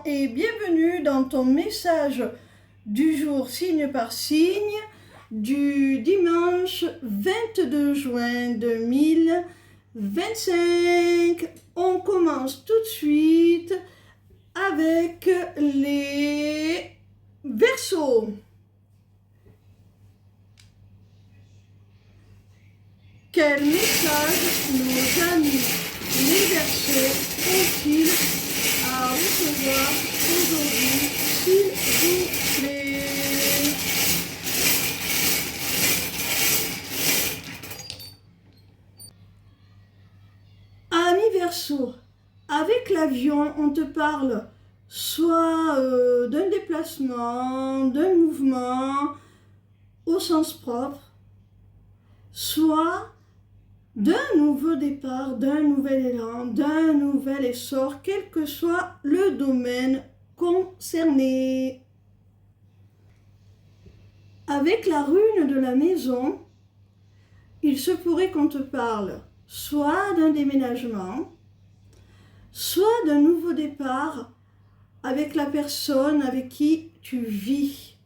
et bienvenue dans ton message du jour signe par signe du dimanche 22 juin 2025. On commence tout de suite avec les Verseaux. Quel message nos amis les Verseaux ont-ils à recevoir aujourd'hui, s'il vous plaît? Amis Verseaux, avec l'avion, on te parle soit d'un déplacement, d'un mouvement au sens propre, soit d'un nouveau départ, d'un nouvel élan, d'un nouvel essor, quel que soit le domaine concerné. Avec la rune de la maison, il se pourrait qu'on te parle soit d'un déménagement, soit d'un nouveau départ avec la personne avec qui tu vis.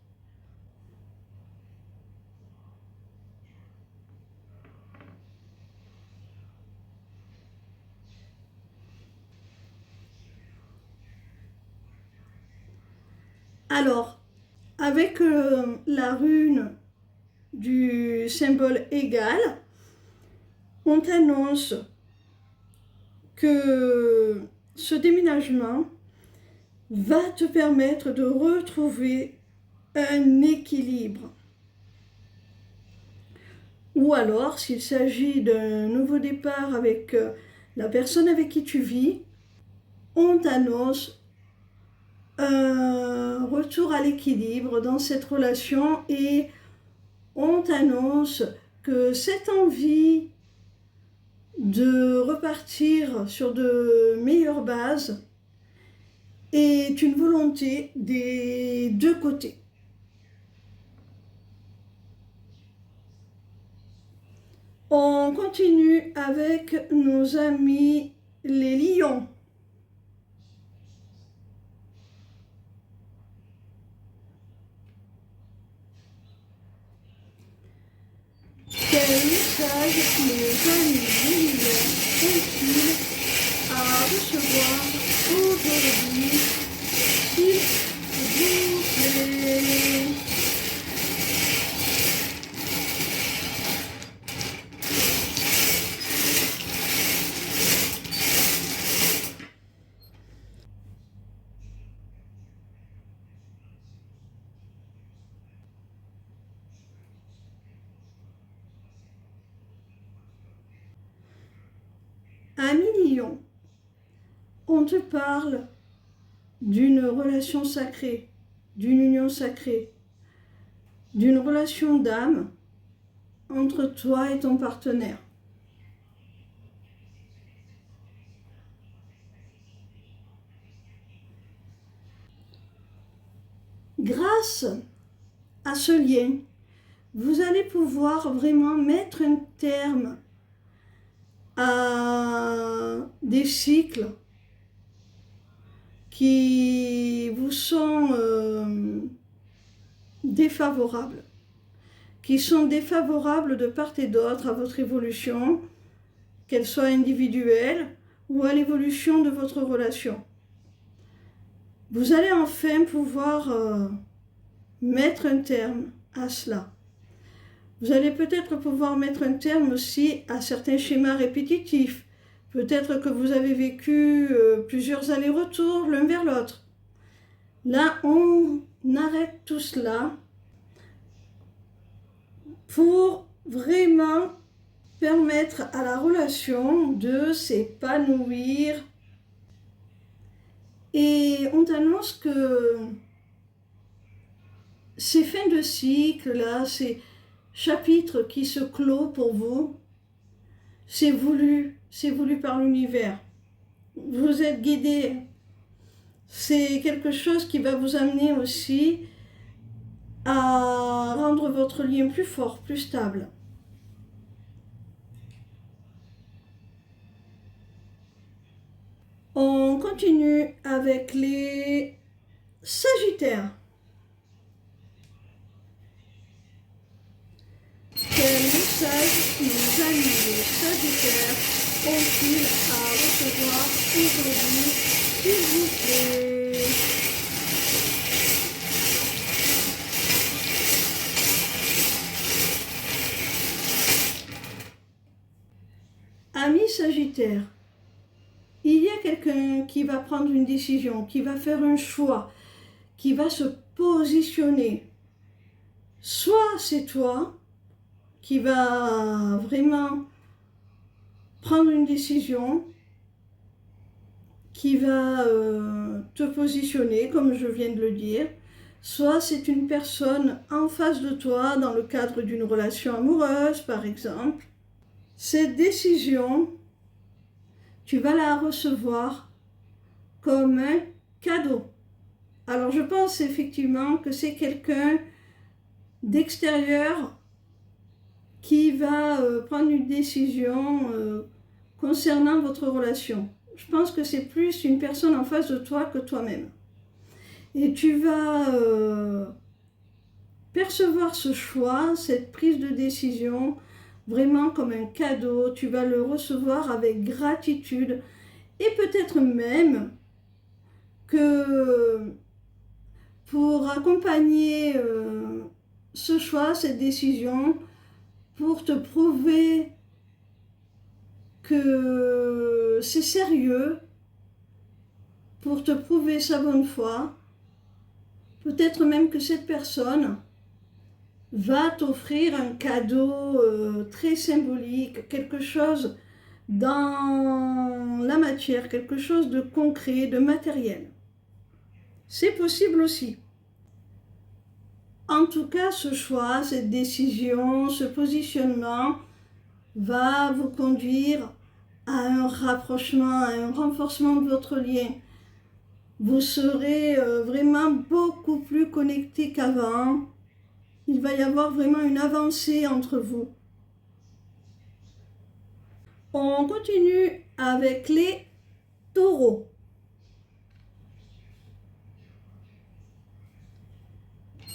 Alors, avec la rune du symbole égal, on t'annonce que ce déménagement va te permettre de retrouver un équilibre. Ou alors, s'il s'agit d'un nouveau départ avec la personne avec qui tu vis, on t'annonce un retour à l'équilibre dans cette relation et on t'annonce que cette envie de repartir sur de meilleures bases est une volonté des deux côtés. On continue avec nos amis les lions. Quel message nos amis les lions ont-ils à recevoir aujourd'hui, s'il vous plaît? Amis lions, on te parle d'une relation sacrée, d'une union sacrée, d'une relation d'âme entre toi et ton partenaire. Grâce à ce lien, vous allez pouvoir vraiment mettre un terme à des cycles qui vous sont défavorables, de part et d'autre à votre évolution, qu'elle soit individuelle ou à l'évolution de votre relation. Vous allez enfin pouvoir mettre un terme à cela. Vous allez peut-être pouvoir mettre un terme aussi à certains schémas répétitifs. Peut-être que vous avez vécu plusieurs allers-retours l'un vers l'autre. Là, on arrête tout cela pour vraiment permettre à la relation de s'épanouir. Et on t'annonce que ces fins de cycle-là, ces chapitres qui se clôt pour vous, c'est voulu par l'univers. Vous êtes guidé. C'est quelque chose qui va vous amener aussi à rendre votre lien plus fort, plus stable. On continue avec les Sagittaires. Quel message nos amis les Sagittaires ont-ils à recevoir aujourd'hui, s'il vous plaît? Amis Sagittaires, il y a quelqu'un qui va prendre une décision, qui va faire un choix, qui va se positionner. Soit c'est toi qui va vraiment prendre une décision, qui va te positionner, comme je viens de le dire, soit c'est une personne en face de toi dans le cadre d'une relation amoureuse, par exemple. Cette décision, tu vas la recevoir comme un cadeau. Alors je pense effectivement que c'est quelqu'un d'extérieur qui va prendre une décision concernant votre relation. Je pense que c'est plus une personne en face de toi que toi-même. Et tu vas percevoir ce choix, cette prise de décision, vraiment comme un cadeau. Tu vas le recevoir avec gratitude. Et peut-être même que pour accompagner ce choix, cette décision, pour te prouver que c'est sérieux, pour te prouver sa bonne foi, peut-être même que cette personne va t'offrir un cadeau très symbolique, quelque chose dans la matière, quelque chose de concret, de matériel. C'est possible aussi. En tout cas, ce choix, cette décision, ce positionnement va vous conduire à un rapprochement, à un renforcement de votre lien. Vous serez vraiment beaucoup plus connectés qu'avant. Il va y avoir vraiment une avancée entre vous. On continue avec les taureaux.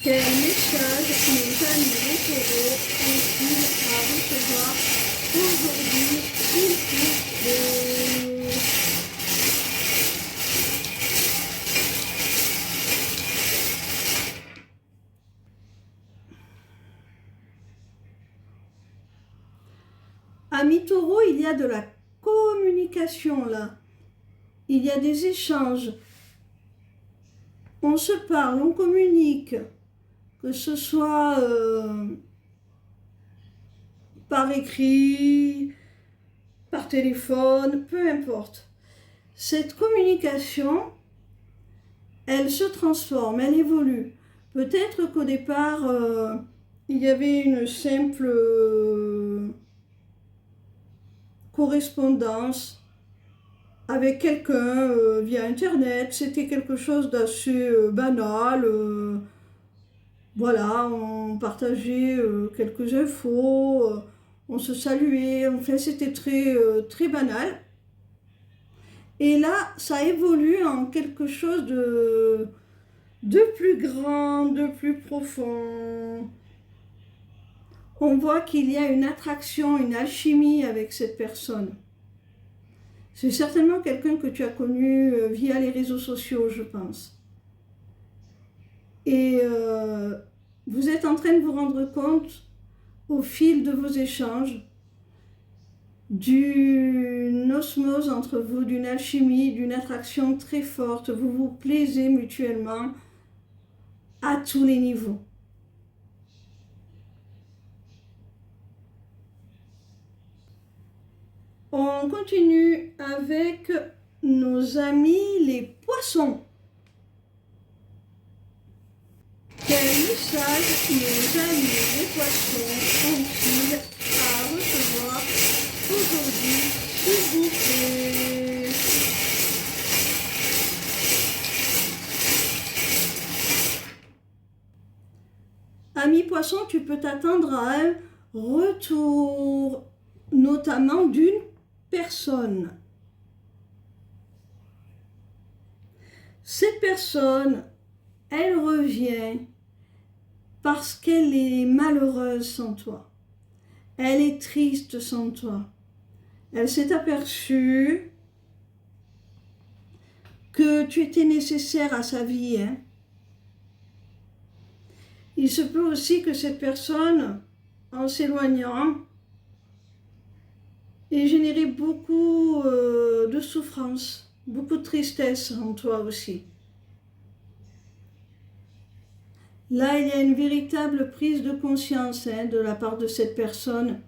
Quel message nos amis les taureaux ont-ils à recevoir aujourd'hui, s'il vous plaît? Amis taureaux, il y a de la communication là. Il y a des échanges. On se parle, on communique. Que ce soit par écrit, par téléphone, peu importe. Cette communication, elle se transforme, elle évolue. Peut-être qu'au départ, il y avait une simple correspondance avec quelqu'un via Internet. C'était quelque chose d'assez banal. Voilà, on partageait quelques infos, on se saluait, enfin c'était très banal. Et là, ça évolue en quelque chose de plus grand, de plus profond. On voit qu'il y a une attraction, une alchimie avec cette personne. C'est certainement quelqu'un que tu as connu via les réseaux sociaux, je pense. Et vous êtes en train de vous rendre compte, au fil de vos échanges, d'une osmose entre vous, d'une alchimie, d'une attraction très forte. Vous vous plaisez mutuellement à tous les niveaux. On continue avec nos amis les poissons. Quel message nos amis les poissons ont-ils à recevoir aujourd'hui, s'il vous plaît? Ami poisson, tu peux t'attendre à un retour, notamment d'une personne. Cette personne, elle revient parce qu'elle est malheureuse sans toi. Elle est triste sans toi. Elle s'est aperçue que tu étais nécessaire à sa vie. Il se peut aussi que cette personne, en s'éloignant, ait généré beaucoup de souffrance, beaucoup de tristesse en toi aussi. Là, il y a une véritable prise de conscience de la part de cette personne.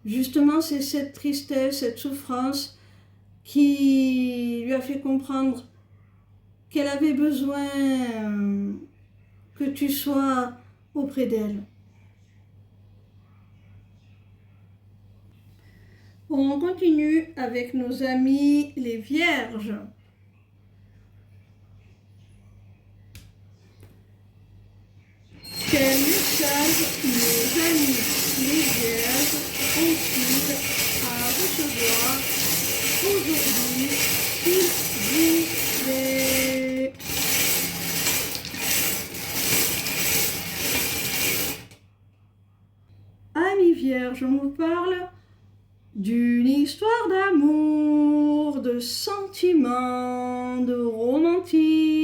Justement, c'est cette tristesse, cette souffrance qui lui a fait comprendre qu'elle avait besoin que tu sois auprès d'elle. On continue avec nos amis les vierges. Quel message nos amis les vierges ont-ils à recevoir aujourd'hui, s'il vous plaît? Amis vierges, on vous parle d'une histoire d'amour, de sentiments, de romantisme.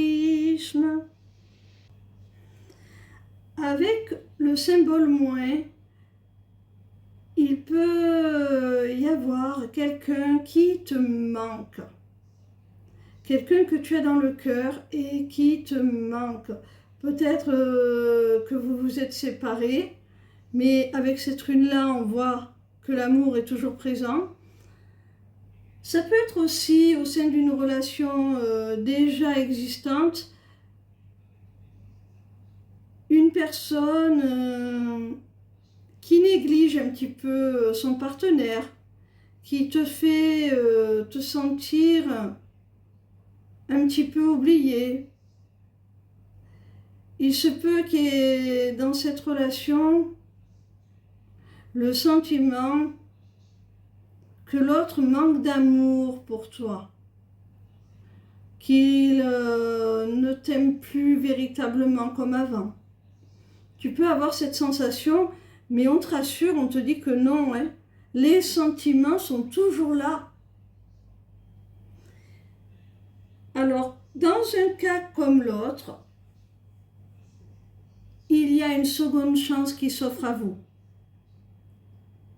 Avec le symbole moins, il peut y avoir quelqu'un qui te manque. Quelqu'un que tu as dans le cœur et qui te manque. Peut-être que vous vous êtes séparés, mais avec cette rune-là, on voit que l'amour est toujours présent. Ça peut être aussi au sein d'une relation déjà existante, une personne qui néglige un petit peu son partenaire, qui te fait te sentir un petit peu oublié. Il se peut qu'il y ait dans cette relation le sentiment que l'autre manque d'amour pour toi, qu'il ne t'aime plus véritablement comme avant. Tu peux avoir cette sensation, mais on te rassure, on te dit que non, les sentiments sont toujours là. Alors, dans un cas comme l'autre, il y a une seconde chance qui s'offre à vous.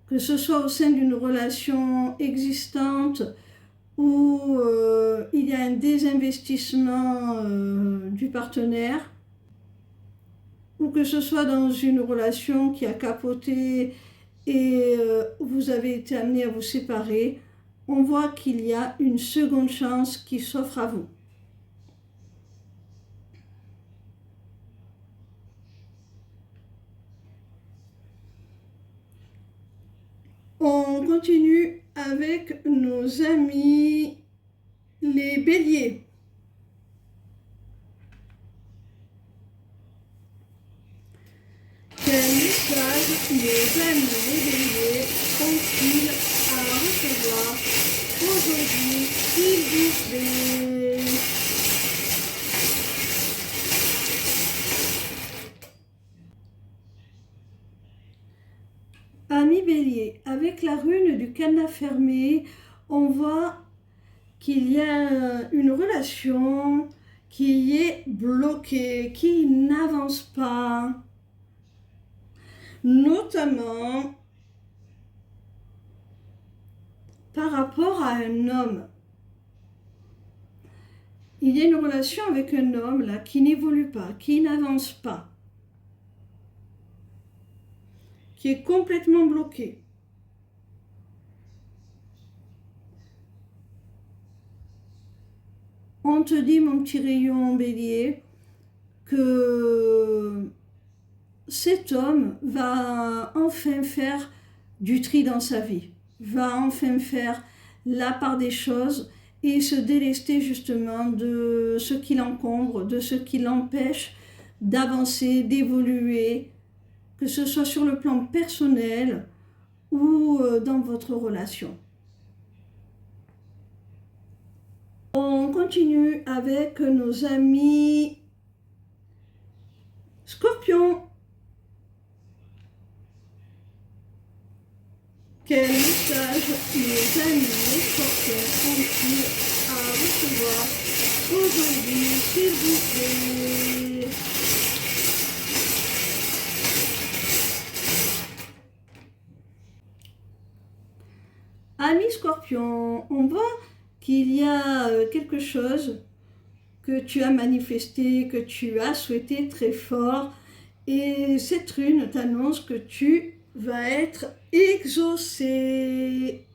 Que ce soit au sein d'une relation existante où il y a un désinvestissement du partenaire, ou que ce soit dans une relation qui a capoté et vous avez été amené à vous séparer, on voit qu'il y a une seconde chance qui s'offre à vous. On continue avec nos amis les béliers. Quel message nos amis les béliers ont-ils à recevoir aujourd'hui, s'il vous plaît? Amis bélier, avec la rune du cadenas fermé, on voit qu'il y a une relation qui est bloquée, qui n'avance pas, notamment par rapport à un homme. Il y a une relation avec un homme là qui n'évolue pas, qui n'avance pas, qui est complètement bloqué. On te dit, mon petit rayon bélier, que cet homme va enfin faire du tri dans sa vie, va enfin faire la part des choses et se délester justement de ce qui l'encombre, de ce qui l'empêche d'avancer, d'évoluer, que ce soit sur le plan personnel ou dans votre relation. On continue avec nos amis Scorpions. Quel message nos amis Scorpions ont-ils à recevoir aujourd'hui, s'il vous plaît? Amis Scorpions, on voit qu'il y a quelque chose que tu as manifesté, que tu as souhaité très fort, et cette rune t'annonce que tu vas être exaucé.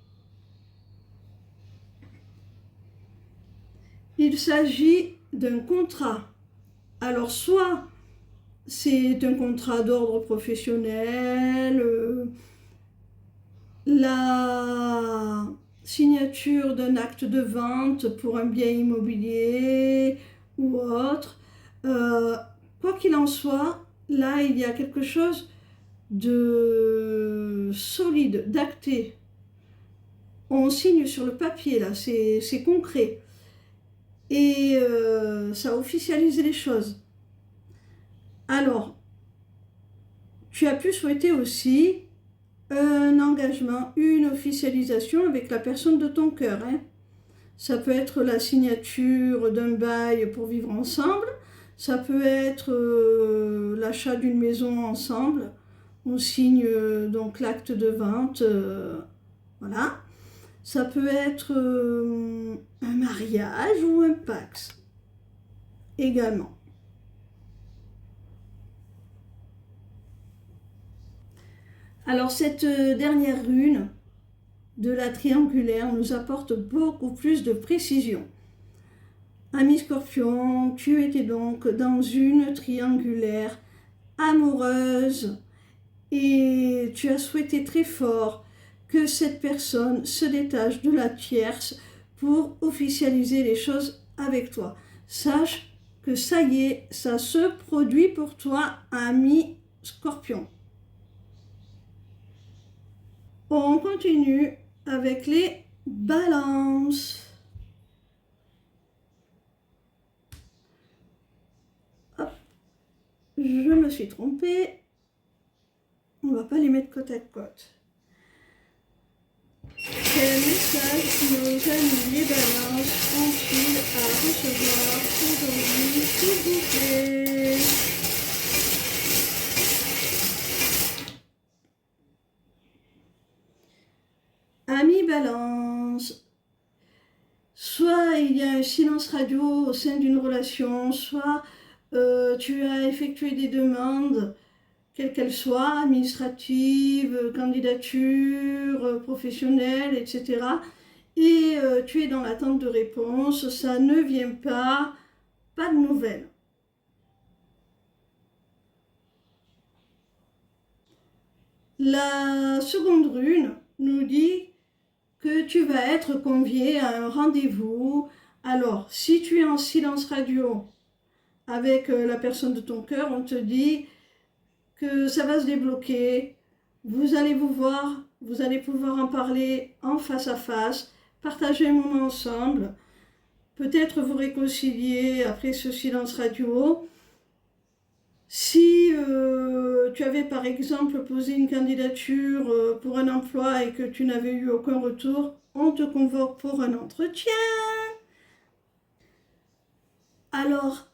Il s'agit d'un contrat. Alors soit c'est un contrat d'ordre professionnel, la signature d'un acte de vente pour un bien immobilier ou autre. Quoi qu'il en soit, là il y a quelque chose de solide, d'acté. On signe sur le papier là, c'est concret. Et ça officialise les choses. Alors, tu as pu souhaiter aussi un engagement, une officialisation avec la personne de ton cœur. Hein. Ça peut être la signature d'un bail pour vivre ensemble, ça peut être l'achat d'une maison ensemble, on signe donc l'acte de vente, voilà. Ça peut être un mariage ou un pax également. Alors cette dernière rune de la triangulaire nous apporte beaucoup plus de précision. Ami Scorpion, tu étais donc dans une triangulaire amoureuse et tu as souhaité très fort que cette personne se détache de la tierce pour officialiser les choses avec toi. Sache que ça y est, ça se produit pour toi, ami Scorpion. On continue avec les balances. Hop, je me suis trompée. On ne va pas les mettre côte à côte. Quel message nos amis les balances ont-ils à recevoir aujourd'hui, s'il vous plaît? Amis balance, soit il y a un silence radio au sein d'une relation, soit tu as effectué des demandes, quelles qu'elles soient, administratives, candidatures, professionnelles, etc. Et tu es dans l'attente de réponse, ça ne vient pas, pas de nouvelles. La seconde rune nous dit que tu vas être convié à un rendez-vous. Alors, si tu es en silence radio avec la personne de ton cœur, on te dit que ça va se débloquer, vous allez vous voir, vous allez pouvoir en parler en face à face, partager un moment ensemble, peut-être vous réconcilier après ce silence radio. Si tu avais par exemple posé une candidature pour un emploi et que tu n'avais eu aucun retour, on te convoque pour un entretien. Alors,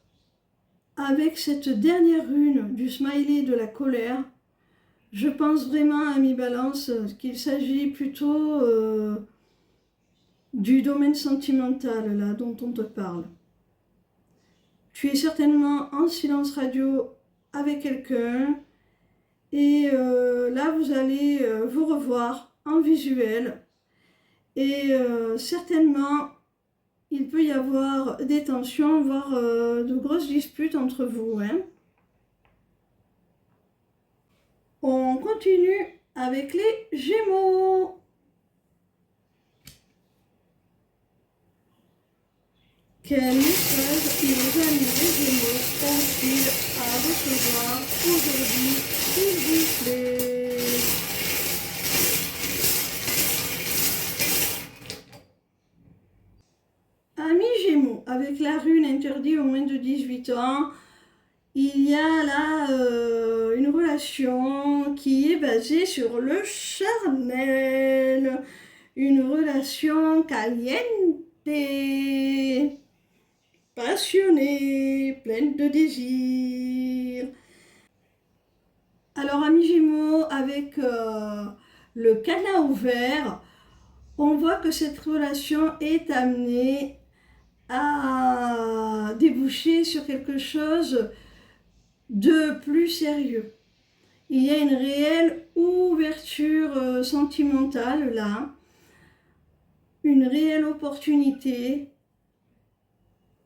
avec cette dernière rune du smiley de la colère, je pense vraiment, ami Balance, qu'il s'agit plutôt du domaine sentimental là dont on te parle. Tu es certainement en silence radio avec quelqu'un et là vous allez vous revoir en visuel et certainement il peut y avoir des tensions, voire de grosses disputes entre vous. Hein. On continue avec les Gémeaux. Quel message nos amis les Gémeaux ont-ils à recevoir aujourd'hui, s'il vous plaît? Amis Gémeaux, interdit aux moins de 18 ans. Il y a là une relation qui est basée sur le charnel, une relation caliente, passionnée, pleine de désir. Alors, amis Gémeaux, avec le cadenas ouvert, on voit que cette relation est amenée à déboucher sur quelque chose de plus sérieux. Il y a une réelle ouverture sentimentale là, une réelle opportunité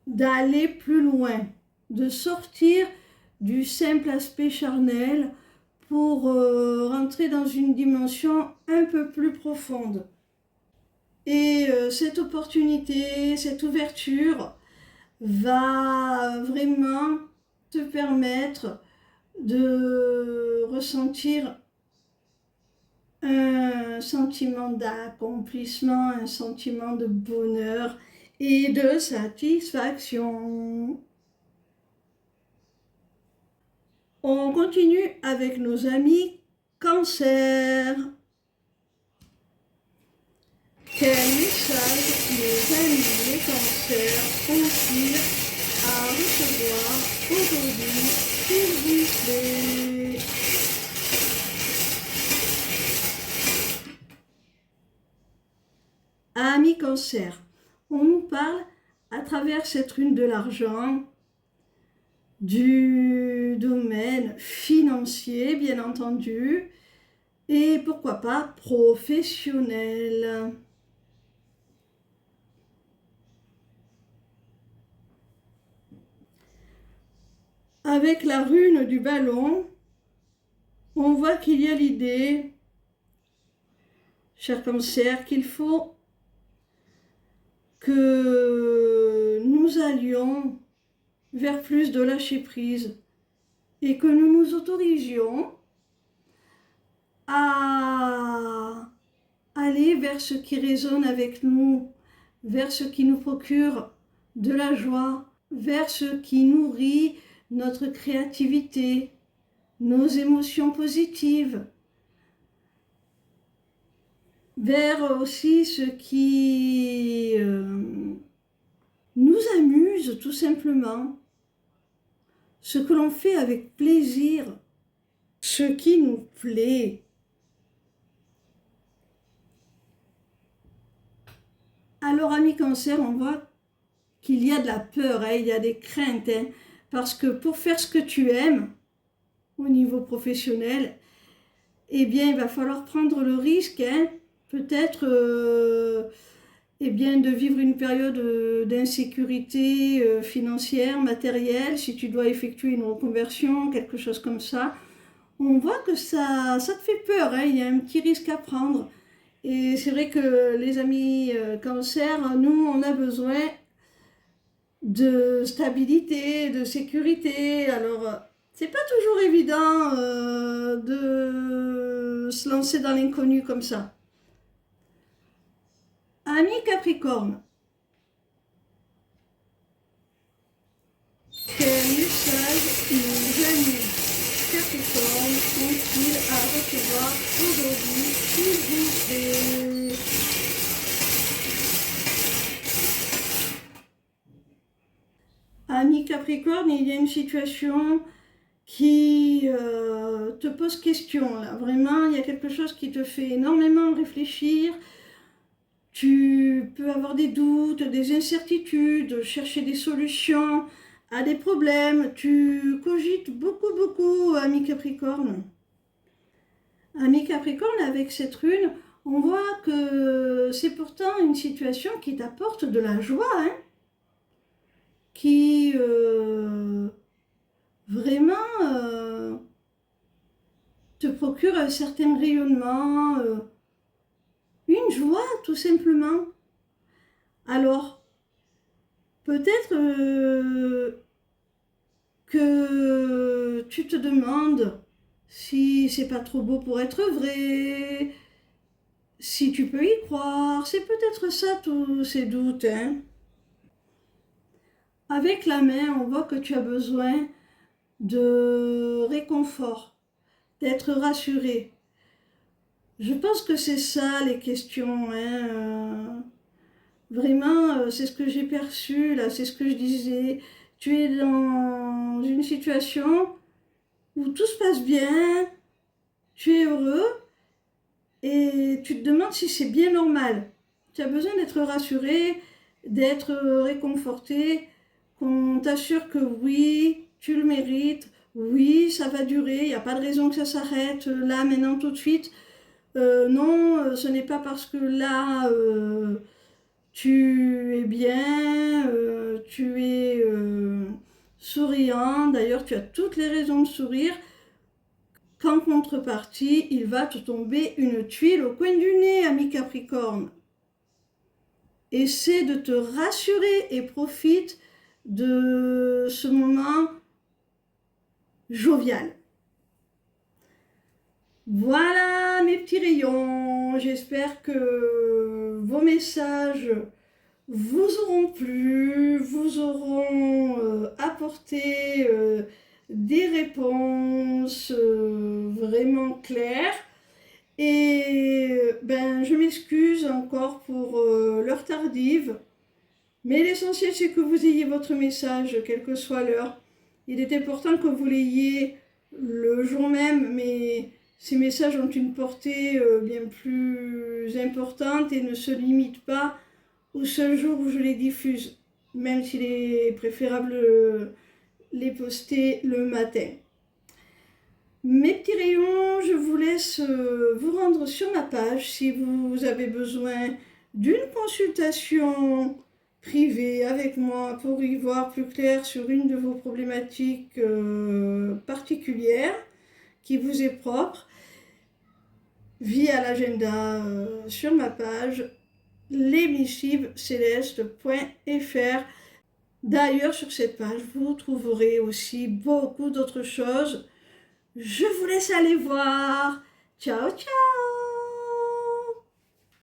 d'aller plus loin, de sortir du simple aspect charnel pour rentrer dans une dimension un peu plus profonde. Et cette opportunité, cette ouverture va vraiment te permettre de ressentir un sentiment d'accomplissement, un sentiment de bonheur et de satisfaction. On continue avec nos amis Cancer. Quel message les amis les cancers ont-ils à recevoir aujourd'hui, s'il vous plaît? Amis cancer, on nous parle à travers cette rune de l'argent du domaine financier, bien entendu, et pourquoi pas professionnel. Avec la rune du ballon, on voit qu'il y a l'idée, cher cancer, qu'il faut que nous allions vers plus de lâcher prise et que nous nous autorisions à aller vers ce qui résonne avec nous, vers ce qui nous procure de la joie, vers ce qui nourrit notre créativité, nos émotions positives, vers aussi ce qui nous amuse tout simplement, ce que l'on fait avec plaisir, ce qui nous plaît. Alors, amis cancer, on voit qu'il y a de la peur, il y a des craintes, parce que pour faire ce que tu aimes, au niveau professionnel, eh bien, il va falloir prendre le risque, peut-être de vivre une période d'insécurité financière, matérielle, si tu dois effectuer une reconversion, quelque chose comme ça. On voit que ça te fait peur, il y a un petit risque à prendre. Et c'est vrai que les amis cancer, nous, on a besoin de stabilité, de sécurité. Alors, c'est pas toujours évident de se lancer dans l'inconnu comme ça. Amis Capricorne, quel message nos amis Capricorne ont-ils à recevoir aujourd'hui, s'il vous plaît? Amis Capricorne, il y a une situation qui te pose question là. Vraiment, il y a quelque chose qui te fait énormément réfléchir. Tu peux avoir des doutes, des incertitudes, chercher des solutions à des problèmes. Tu cogites beaucoup, ami Capricorne. Ami Capricorne, avec cette rune, on voit que c'est pourtant une situation qui t'apporte de la joie, qui vraiment te procure un certain rayonnement, une joie tout simplement. Alors, peut-être que tu te demandes si c'est pas trop beau pour être vrai, si tu peux y croire, c'est peut-être ça tous ces doutes, Avec la main, on voit que tu as besoin de réconfort, d'être rassuré. Je pense que c'est ça les questions, hein. Vraiment, c'est ce que j'ai perçu, là, c'est ce que je disais. Tu es dans une situation où tout se passe bien, tu es heureux, et tu te demandes si c'est bien normal. Tu as besoin d'être rassuré, d'être réconforté, qu'on t'assure que oui, tu le mérites, oui, ça va durer, il n'y a pas de raison que ça s'arrête là, maintenant, tout de suite. Non, ce n'est pas parce que là, tu es bien, tu es souriant, d'ailleurs tu as toutes les raisons de sourire, qu'en contrepartie, il va te tomber une tuile au coin du nez, ami Capricorne. Essaie de te rassurer et profite de ce moment jovial. Voilà mes petits rayons, j'espère que vos messages vous auront plu, vous auront apporté des réponses vraiment claires. Et ben, je m'excuse encore pour l'heure tardive, mais l'essentiel c'est que vous ayez votre message, quelle que soit l'heure. Il est important que vous l'ayez le jour même, mais ces messages ont une portée bien plus importante et ne se limitent pas au seul jour où je les diffuse, même s'il est préférable de les poster le matin. Mes petits rayons, je vous laisse vous rendre sur ma page si vous avez besoin d'une consultation privée avec moi pour y voir plus clair sur une de vos problématiques particulières qui vous est propre, via l'agenda sur ma page lesmissivecélestes.fr. D'ailleurs, sur cette page, vous trouverez aussi beaucoup d'autres choses. Je vous laisse aller voir. Ciao, ciao!